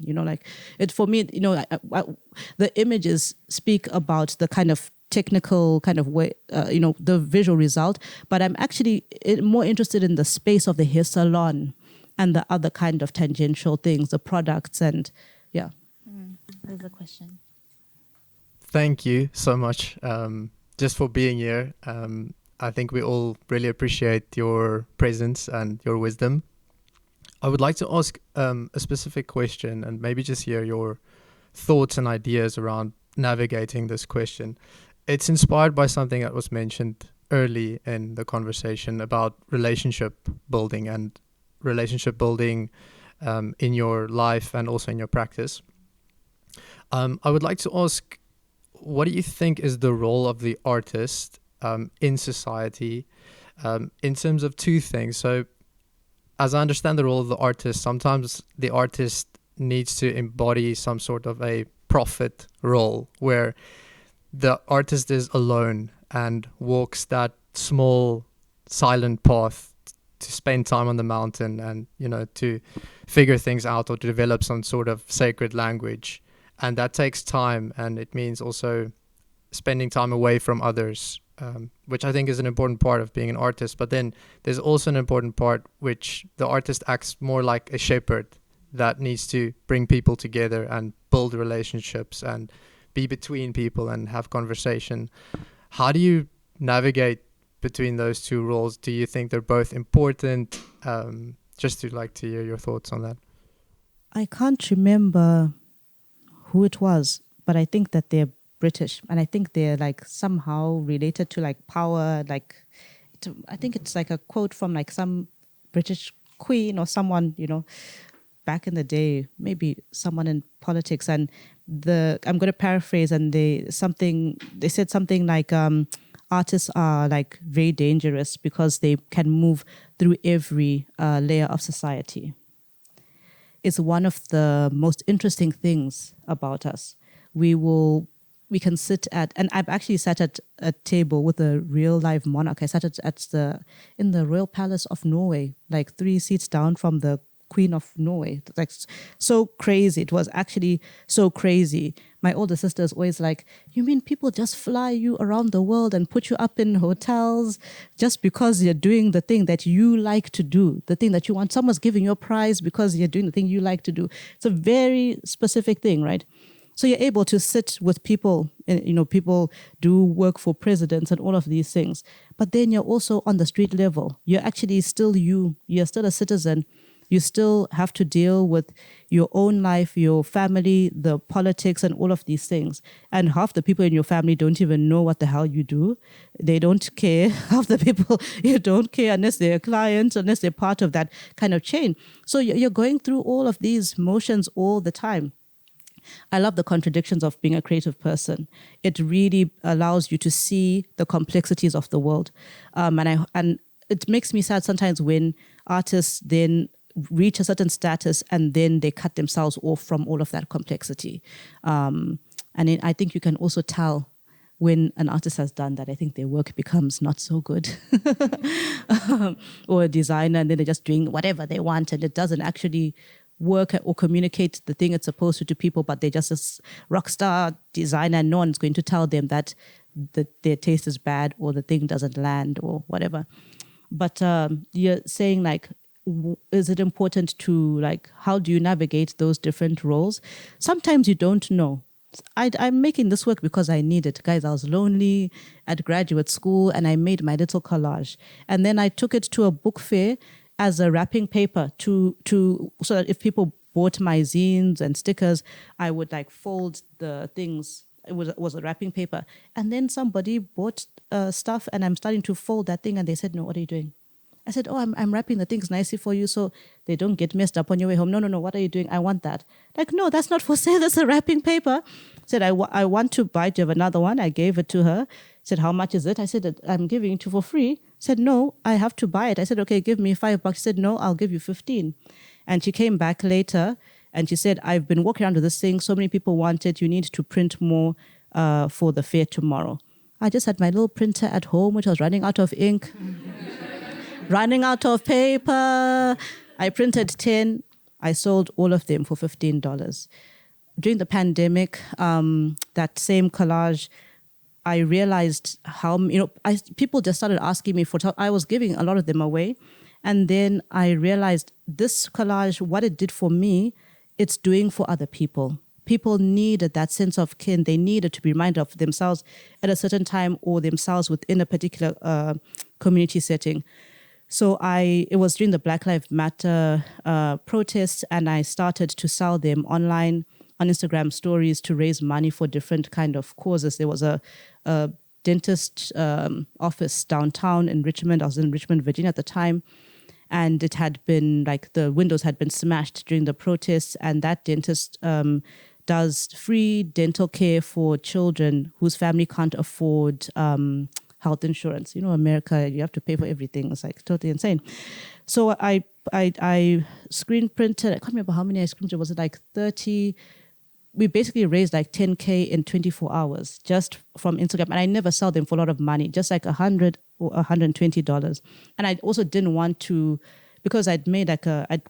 It for me. The images speak about the kind of technical kind of way, the visual result, but I'm actually more interested in the space of the hair salon and the other kind of tangential things, the products, and yeah. There's a question. Thank you so much just for being here. I think we all really appreciate your presence and your wisdom. I would like to ask a specific question, and maybe just hear your thoughts and ideas around navigating this question. It's inspired by something that was mentioned early in the conversation about relationship building and relationship building in your life and also in your practice. I would like to ask, what do you think is the role of the artist in society in terms of two things? So as I understand the role of the artist, sometimes the artist needs to embody some sort of a prophet role where the artist is alone and walks that small, silent path to spend time on the mountain and, to figure things out or to develop some sort of sacred language. And that takes time, and it means also spending time away from others, which I think is an important part of being an artist. But then there's also an important part which the artist acts more like a shepherd that needs to bring people together and build relationships and be between people and have conversation. How do you navigate between those two roles? Do you think they're both important? Just to hear your thoughts on that. I can't remember who it was, but I think that they're British, and I think they're like somehow related to like power. I think it's like a quote from like some British queen or someone, back in the day, maybe someone in politics. And I'm going to paraphrase, and they said something like artists are like very dangerous because they can move through every layer of society. It's one of the most interesting things about us. We can sit at, and I've actually sat at a table with a real live monarch. I sat in the Royal Palace of Norway, like 3 seats down from the Queen of Norway. Like, so crazy. It was actually so crazy. My older sister is always like, you mean people just fly you around the world and put you up in hotels just because you're doing the thing that you like to do, the thing that you want? Someone's giving you a prize because you're doing the thing you like to do. It's a very specific thing, right? So you're able to sit with people, people do work for presidents and all of these things. But then you're also on the street level. You're actually still you're still a citizen. You still have to deal with your own life, your family, the politics, and all of these things. And half the people in your family don't even know what the hell you do. They don't care. Half the people, you don't care unless they're clients, unless they're part of that kind of chain. So you're going through all of these motions all the time. I love the contradictions of being a creative person. It really allows you to see the complexities of the world. And it makes me sad sometimes when artists then reach a certain status and then they cut themselves off from all of that complexity. I think you can also tell when an artist has done that. I think their work becomes not so good. Or a designer, and then they're just doing whatever they want, and it doesn't actually work or communicate the thing it's supposed to people, but they're just a rock star designer, and no one's going to tell them that their taste is bad or the thing doesn't land or whatever. But you're saying like, is it important to like, how do you navigate those different roles? Sometimes you don't know. I'm making this work because I need it. Guys, I was lonely at graduate school and I made my little collage. And then I took it to a book fair as a wrapping paper so that if people bought my zines and stickers, I would like fold the things. It was a wrapping paper. And then somebody bought stuff and I'm starting to fold that thing and they said, no, what are you doing? I said, oh, I'm wrapping the things nicely for you so they don't get messed up on your way home. No, what are you doing? I want that. Like, no, that's not for sale. That's a wrapping paper. I said, I want to buy it. Do you have another one? I gave it to her. Said, how much is it? I said, I'm giving it to you for free. Said, no, I have to buy it. I said, okay, give me $5. She said, no, I'll give you 15. And she came back later and she said, I've been walking around with this thing. So many people want it. You need to print more for the fair tomorrow. I just had my little printer at home, which was running out of ink. Running out of paper. I printed 10. I sold all of them for $15. During the pandemic, that same collage, I realized how, people just started asking me for, I was giving a lot of them away. And then I realized this collage, what it did for me, it's doing for other people. People needed that sense of kin. They needed to be reminded of themselves at a certain time or themselves within a particular community setting. So it was during the Black Lives Matter protests, and I started to sell them online on Instagram stories to raise money for different kind of causes. There was a dentist office downtown in Richmond. I was in Richmond, Virginia at the time, and it had been like the windows had been smashed during the protests, and that dentist does free dental care for children whose family can't afford health insurance. America, you have to pay for everything. It's like totally insane. So I screen printed, I can't remember how many I screen printed. Was it like 30? We basically raised like 10K in 24 hours just from Instagram. And I never sell them for a lot of money, just like $100 or $120. And I also didn't want to, because I'd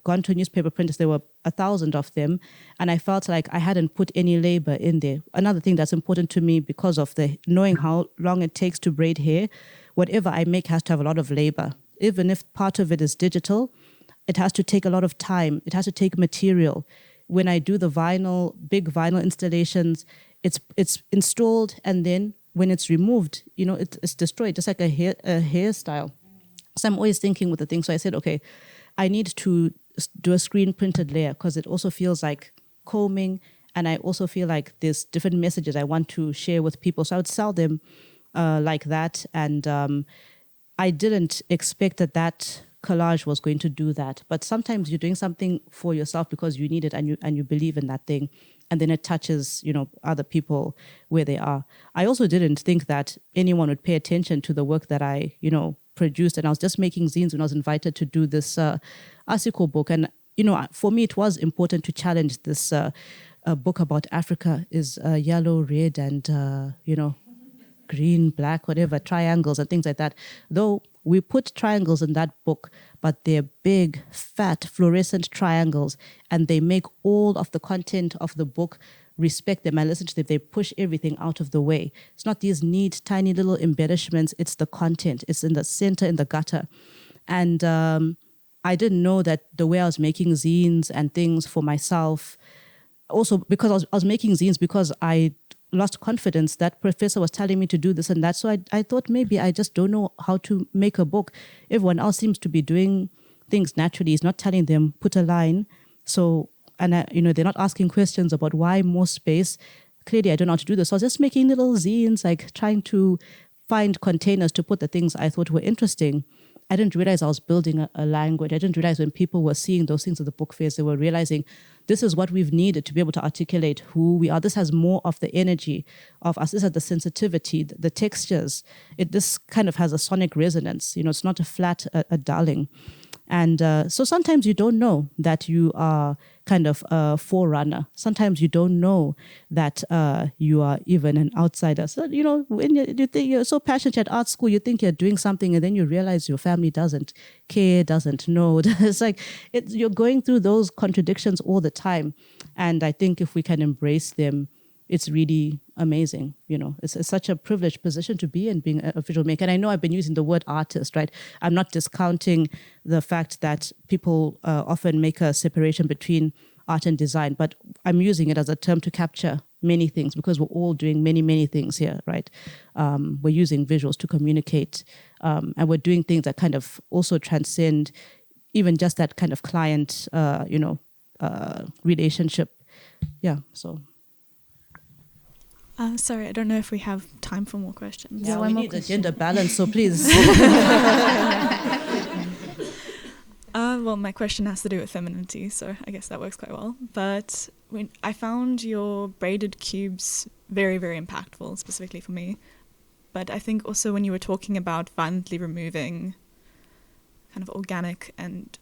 gone to newspaper printers, there were 1,000 of them, and I felt like I hadn't put any labor in there. Another thing that's important to me, because of the knowing how long it takes to braid hair, whatever I make has to have a lot of labor. Even if part of it is digital, it has to take a lot of time. It has to take material. When I do the big vinyl installations, it's installed and then when it's removed, it's destroyed, just like a hairstyle. So I'm always thinking with the thing. So I said, okay, I need to do a screen printed layer because it also feels like combing, and I also feel like there's different messages I want to share with people. So I would sell them like that, and I didn't expect that collage was going to do that. But sometimes you're doing something for yourself because you need it and you believe in that thing, and then it touches other people where they are. I also didn't think that anyone would pay attention to the work that I produced, and I was just making zines when I was invited to do this article book. And for me it was important to challenge this book about Africa is yellow, red, and green, black, whatever, triangles and things like that. Though we put triangles in that book, but they're big, fat, fluorescent triangles, and they make all of the content of the book respect them. I listen to them. They push everything out of the way. It's not these neat, tiny little embellishments. It's the content. It's in the center, in the gutter. And I didn't know that the way I was making zines and things for myself, also because I was making zines because I lost confidence. That professor was telling me to do this and that. So I thought maybe I just don't know how to make a book. Everyone else seems to be doing things naturally. He's not telling them, put a line. So, and they're not asking questions about why more space. Clearly, I don't know how to do this. So I was just making little zines, like trying to find containers to put the things I thought were interesting. I didn't realize I was building a language. I didn't realize when people were seeing those things at the book fairs, they were realizing this is what we've needed to be able to articulate who we are. This has more of the energy of us. This has the sensitivity, the textures. This kind of has a sonic resonance. It's not a flat, a dulling. And so sometimes you don't know that you are kind of a forerunner. Sometimes you don't know that you are even an outsider. So, when you think you're so passionate at art school, you think you're doing something, and then you realize your family doesn't care, doesn't know. It's like you're going through those contradictions all the time. And I think if we can embrace them, it's really amazing. It's such a privileged position to be in, being a visual maker. And I know I've been using the word artist, right? I'm not discounting the fact that people often make a separation between art and design, but I'm using it as a term to capture many things because we're all doing many, many things here, right? We're using visuals to communicate, and we're doing things that kind of also transcend even just that kind of client, relationship. Yeah, so... sorry, I don't know if we have time for more questions. Yeah, we need a gender balance, so please. Well, my question has to do with femininity, so I guess that works quite well. But I found your braided cubes very, very impactful, specifically for me. But I think also when you were talking about violently removing kind of organic and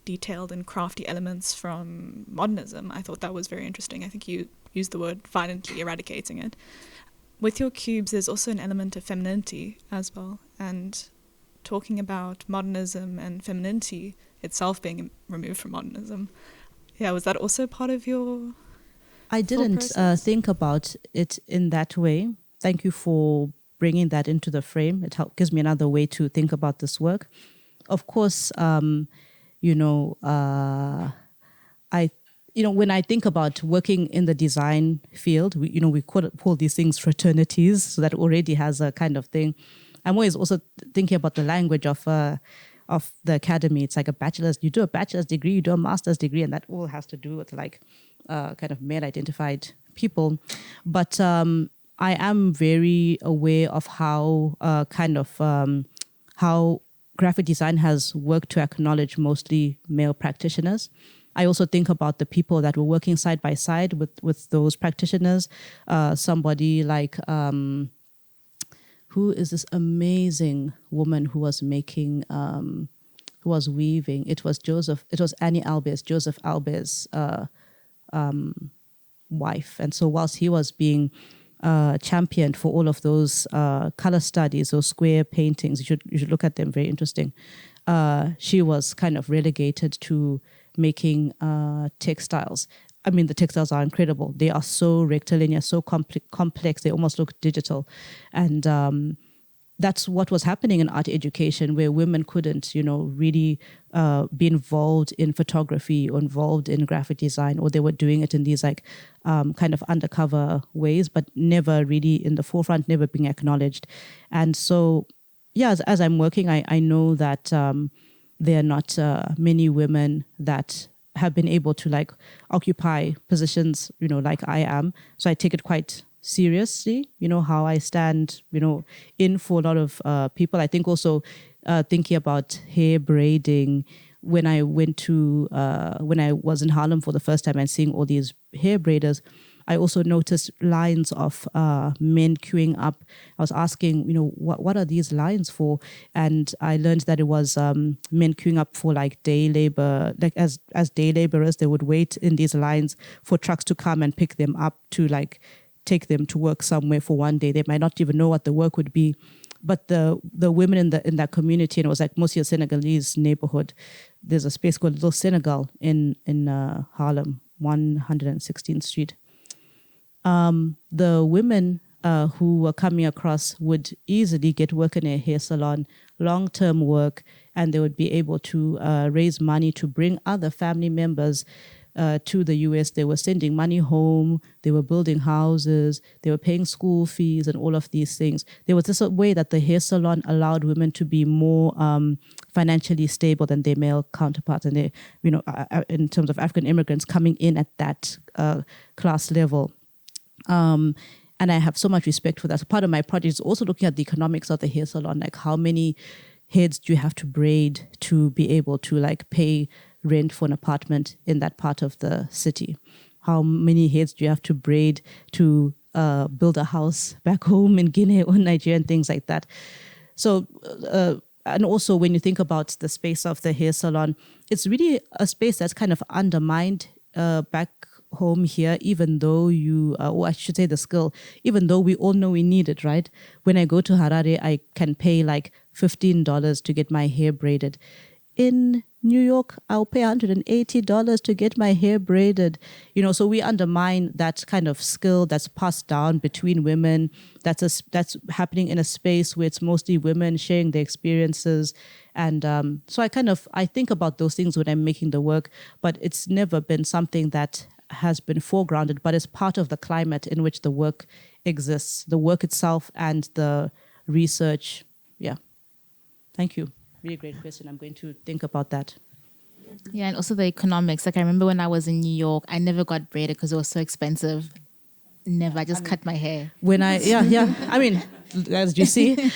detailed and crafty elements from modernism, I thought that was very interesting. I think you used the word violently eradicating it. With your cubes, there's also an element of femininity as well. And talking about modernism and femininity itself being removed from modernism. Yeah, was that also part of your... I didn't think about it in that way. Thank you for bringing that into the frame. It gives me another way to think about this work. Of course, when I think about working in the design field, we call these things fraternities, so that already has a kind of thing. I'm always also thinking about the language of the academy. It's like you do a bachelor's degree, you do a master's degree, and that all has to do with like kind of male-identified people. But I am very aware of how how graphic design has worked to acknowledge mostly male practitioners. I also think about the people that were working side by side with those practitioners. Somebody like, who is this amazing woman who was making, who was weaving? It was Annie Albers, Joseph Albers' wife. And so whilst he was being championed for all of those color studies, those square paintings, you should look at them, very interesting. She was kind of relegated to making textiles. I mean, the textiles are incredible. They are so rectilinear, so complex. They almost look digital. And that's what was happening in art education, where women couldn't, really be involved in photography or involved in graphic design, or they were doing it in these kind of undercover ways, but never really in the forefront, never being acknowledged. And so, yeah, as I'm working, I know that there are not many women that have been able to occupy positions, like I am. So I take it quite seriously, how I stand, in for a lot of people. I think also thinking about hair braiding, when I was in Harlem for the first time and seeing all these hair braiders, I also noticed lines of men queuing up. I was asking, what are these lines for? And I learned that it was men queuing up for day labor, as day laborers, they would wait in these lines for trucks to come and pick them up to take them to work somewhere for one day. They might not even know what the work would be. But the women in that community, and it was mostly a Senegalese neighborhood. There's a space called Little Senegal in Harlem, 116th Street. The women who were coming across would easily get work in a hair salon, long-term work, and they would be able to raise money to bring other family members to the US. They were sending money home, they were building houses, they were paying school fees and all of these things. There was this way that the hair salon allowed women to be more financially stable than their male counterparts. And they, in terms of African immigrants coming in at that class level. And I have so much respect for that. So part of my project is also looking at the economics of the hair salon, how many heads do you have to braid to be able to pay rent for an apartment in that part of the city? How many heads do you have to braid to build a house back home in Guinea or Nigeria and things like that? So, and also when you think about the space of the hair salon, it's really a space that's kind of undermined back home here, even though or I should say the skill, even though we all know we need it, right? When I go to Harare, I can pay $15 to get my hair braided. In New York, I'll pay $180 to get my hair braided. So we undermine that kind of skill that's passed down between women. That's happening in a space where it's mostly women sharing their experiences. And so I think about those things when I'm making the work, but it's never been something that has been foregrounded, but it's part of the climate in which the work exists, the work itself and the research. Yeah. Thank you. Really great question. I'm going to think about that. Yeah, and also the economics. I remember when I was in New York, I never got braided because it was so expensive. Never. I just cut my hair. I mean, as you see,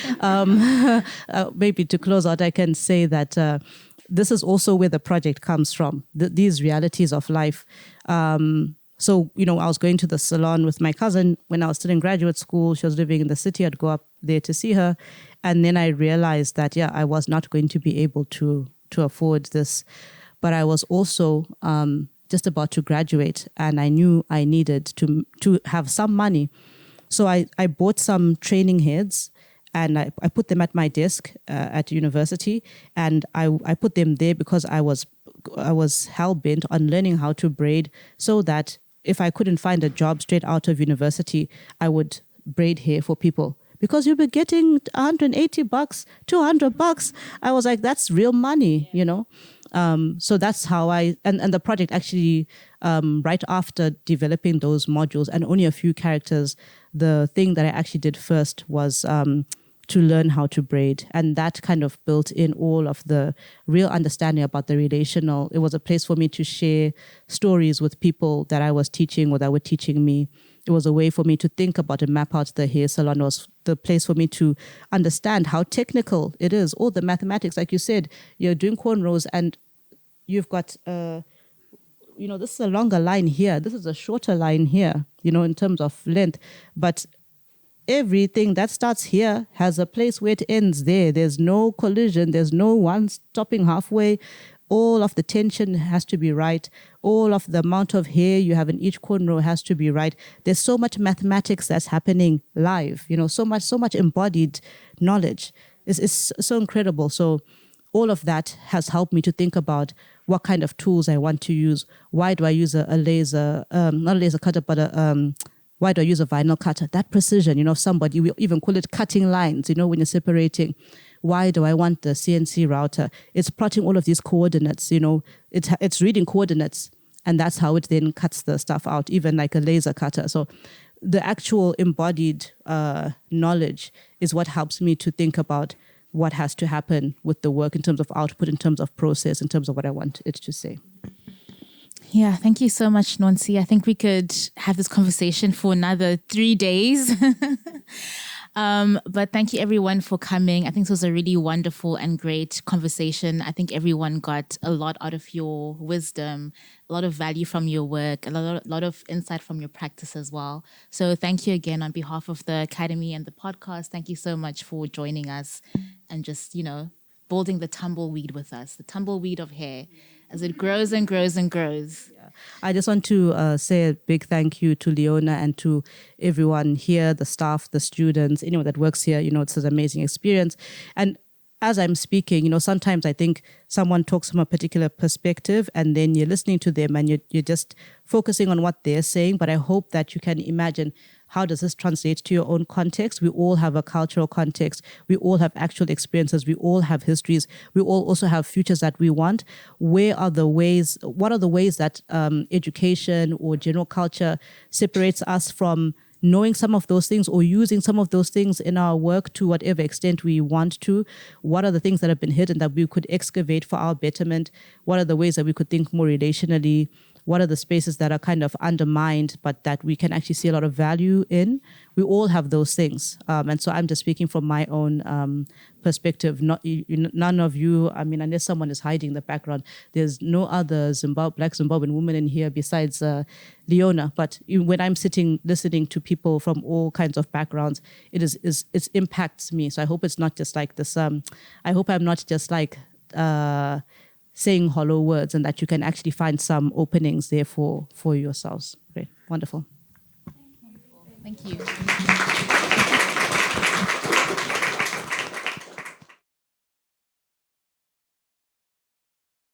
maybe to close out, I can say that this is also where the project comes from, these realities of life. So, I was going to the salon with my cousin when I was still in graduate school. She was living in the city. I'd go up there to see her. And then I realized that, I was not going to be able to afford this. But I was also just about to graduate, and I knew I needed to have some money. So I bought some training heads, and I put them at my desk at university. And I put them there because I was hell-bent on learning how to braid, so that if I couldn't find a job straight out of university, I would braid hair for people. Because you'll be getting $180, $200. I was like, that's real money, So that's how and the project actually, right after developing those modules and only a few characters, the thing that I actually did first was to learn how to braid. And that kind of built in all of the real understanding about the relational. It was a place for me to share stories with people that I was teaching or that were teaching me. It was a way for me to think about and map out the hair salon. It was the place for me to understand how technical it is. All the mathematics, like you said, you're doing cornrows and you've got, this is a longer line here. This is a shorter line here, in terms of length. But everything that starts here has a place where it ends there. There's no collision. There's no one stopping halfway. All of the tension has to be right. All of the amount of hair you have in each cornrow has to be right. There's so much mathematics that's happening live, so much embodied knowledge. It's so incredible. So all of that has helped me to think about what kind of tools I want to use. Why do I use a laser, not a laser cutter, but Why do I use a vinyl cutter? That precision, somebody, we even call it cutting lines, when you're separating. Why do I want the CNC router? It's plotting all of these coordinates, it's reading coordinates, and that's how it then cuts the stuff out, even like a laser cutter. So the actual embodied knowledge is what helps me to think about what has to happen with the work in terms of output, in terms of process, in terms of what I want it to say. Yeah, thank you so much, Nontsi. I think we could have this conversation for another 3 days. But thank you everyone for coming. I think this was a really wonderful and great conversation. I think everyone got a lot out of your wisdom, a lot of value from your work, a lot of insight from your practice as well. So thank you again on behalf of the Academy and the podcast. Thank you so much for joining us and just, building the tumbleweed with us, the tumbleweed of hair as it grows and grows and grows. I just want to say a big thank you to Leona and to everyone here, the staff, the students, anyone that works here. It's an amazing experience. And as I'm speaking, sometimes I think someone talks from a particular perspective and then you're listening to them and you're just focusing on what they're saying. But I hope that you can imagine, how does this translate to your own context? We all have a cultural context. We all have actual experiences. We all have histories. We all also have futures that we want. What are the ways that education or general culture separates us from knowing some of those things or using some of those things in our work to whatever extent we want to? What are the things that have been hidden that we could excavate for our betterment? What are the ways that we could think more relationally? What are the spaces that are kind of undermined, but that we can actually see a lot of value in? We all have those things. And so I'm just speaking from my own perspective. None of you, unless someone is hiding in the background, there's no other Black Zimbabwean woman in here besides Leona. But when I'm sitting listening to people from all kinds of backgrounds, it impacts me. So I hope it's not just like this. I hope I'm not just like saying hollow words, and that you can actually find some openings there for yourselves. Great. Wonderful. Thank you.